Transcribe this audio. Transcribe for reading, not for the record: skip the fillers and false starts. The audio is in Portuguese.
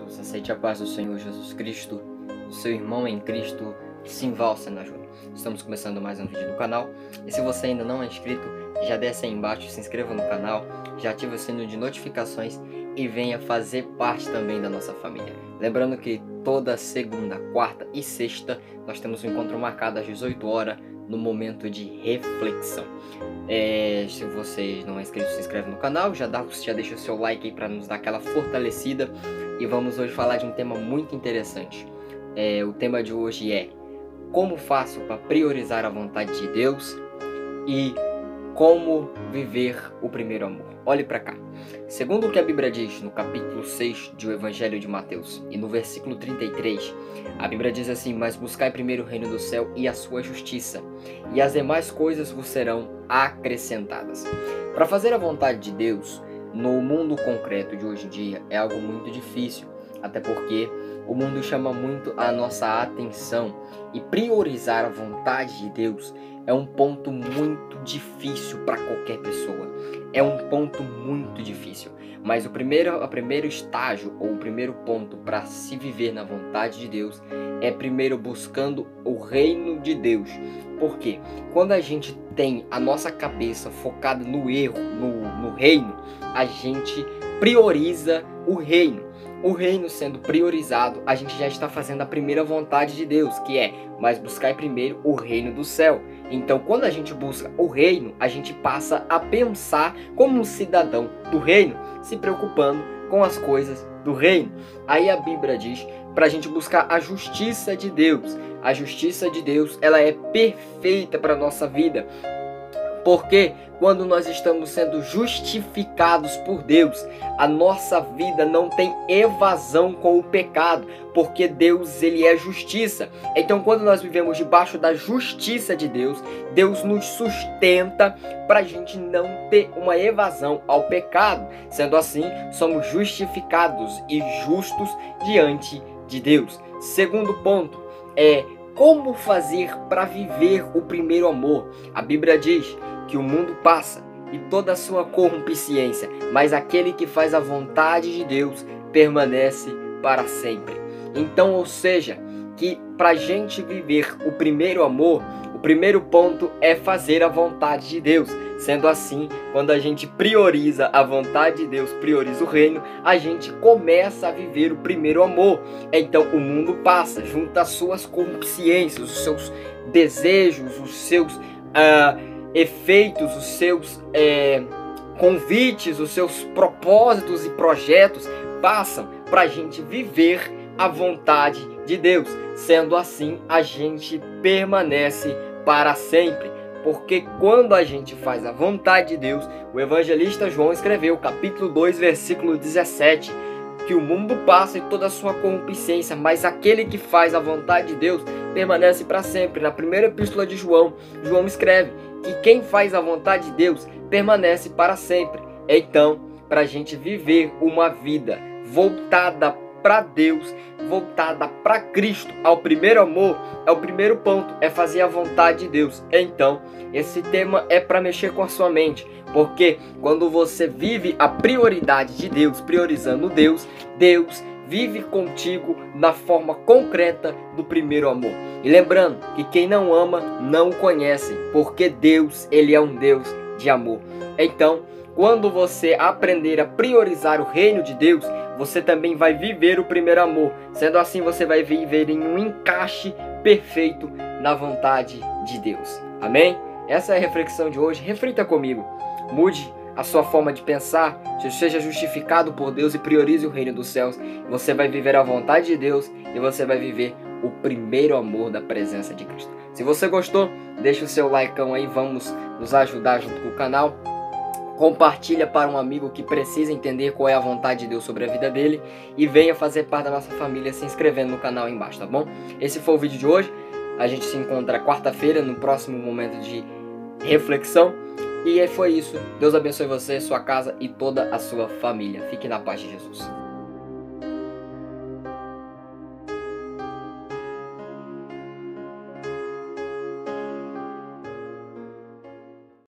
irmãos, aceite a paz do Senhor Jesus Cristo, o seu irmão em Cristo, Simval Sena Júnior. Estamos começando mais um vídeo do canal, e se você ainda não é inscrito, já desce aí embaixo, se inscreva no canal, já ative o sino de notificações e venha fazer parte também da nossa família. Lembrando que toda segunda, quarta e sexta nós temos um encontro marcado às 18 horas no momento de reflexão. Se você não é inscrito, se inscreve no canal, já deixa o seu like aí para nos dar aquela fortalecida. E vamos hoje falar de um tema muito interessante. O tema de hoje é: como faço para priorizar a vontade de Deus e como viver o primeiro amor. Olhe para cá. Segundo o que a Bíblia diz no capítulo 6 do Evangelho de Mateus e no versículo 33, a Bíblia diz assim: mas buscai primeiro o reino do céu e a sua justiça, e as demais coisas vos serão acrescentadas. Para fazer a vontade de Deus no mundo concreto de hoje em dia é algo muito difícil, até porque o mundo chama muito a nossa atenção, e priorizar a vontade de Deus é um ponto muito difícil para qualquer pessoa. É um ponto muito difícil. Mas o primeiro estágio, ou o primeiro ponto para se viver na vontade de Deus, é primeiro buscando o reino de Deus. Por quê? Quando a gente tem a nossa cabeça focada no erro, no reino, a gente prioriza o reino. O reino sendo priorizado, a gente já está fazendo a primeira vontade de Deus, que é: mas buscai primeiro o reino do céu. Então, quando a gente busca o reino, a gente passa a pensar como um cidadão do reino, se preocupando com as coisas do reino. Aí a Bíblia diz para a gente buscar a justiça de Deus. A justiça de Deus, ela é perfeita para a nossa vida. Porque quando nós estamos sendo justificados por Deus, a nossa vida não tem evasão com o pecado, porque Deus, ele é justiça. Então, quando nós vivemos debaixo da justiça de Deus, Deus nos sustenta para a gente não ter uma evasão ao pecado. Sendo assim, somos justificados e justos diante de Deus. Segundo ponto é: como fazer para viver o primeiro amor? A Bíblia diz que o mundo passa e toda a sua corrupciência, mas aquele que faz a vontade de Deus permanece para sempre. Então, ou seja, que para a gente viver o primeiro amor, o primeiro ponto é fazer a vontade de Deus. Sendo assim, quando a gente prioriza a vontade de Deus, prioriza o reino, a gente começa a viver o primeiro amor. Então o mundo passa, junta as suas consciências, os seus desejos, os seus efeitos, os seus convites, os seus propósitos e projetos passam para a gente viver a vontade de Deus. Sendo assim, a gente permanece para sempre. Porque quando a gente faz a vontade de Deus, o evangelista João escreveu, capítulo 2, versículo 17, que o mundo passa e toda a sua concupiscência, mas aquele que faz a vontade de Deus permanece para sempre. Na primeira epístola de João, João escreve que quem faz a vontade de Deus permanece para sempre. Então, para a gente viver uma vida voltada para Deus, voltada para Cristo, ao primeiro amor, é o primeiro ponto, é fazer a vontade de Deus. Então, esse tema é para mexer com a sua mente, porque quando você vive a prioridade de Deus, priorizando Deus, Deus vive contigo na forma concreta do primeiro amor. E lembrando que quem não ama não o conhece, porque Deus, ele é um Deus de amor. Então, quando você aprender a priorizar o reino de Deus, você também vai viver o primeiro amor. Sendo assim, você vai viver em um encaixe perfeito na vontade de Deus. Amém? Essa é a reflexão de hoje. Reflita comigo. Mude a sua forma de pensar. Seja justificado por Deus e priorize o reino dos céus. Você vai viver a vontade de Deus e você vai viver o primeiro amor da presença de Cristo. Se você gostou, deixa o seu likeão aí. Vamos nos ajudar junto com o canal. Compartilha para um amigo que precisa entender qual é a vontade de Deus sobre a vida dele. E venha fazer parte da nossa família se inscrevendo no canal aí embaixo, tá bom? Esse foi o vídeo de hoje. A gente se encontra quarta-feira no próximo momento de reflexão. E foi isso. Deus abençoe você, sua casa e toda a sua família. Fique na paz de Jesus.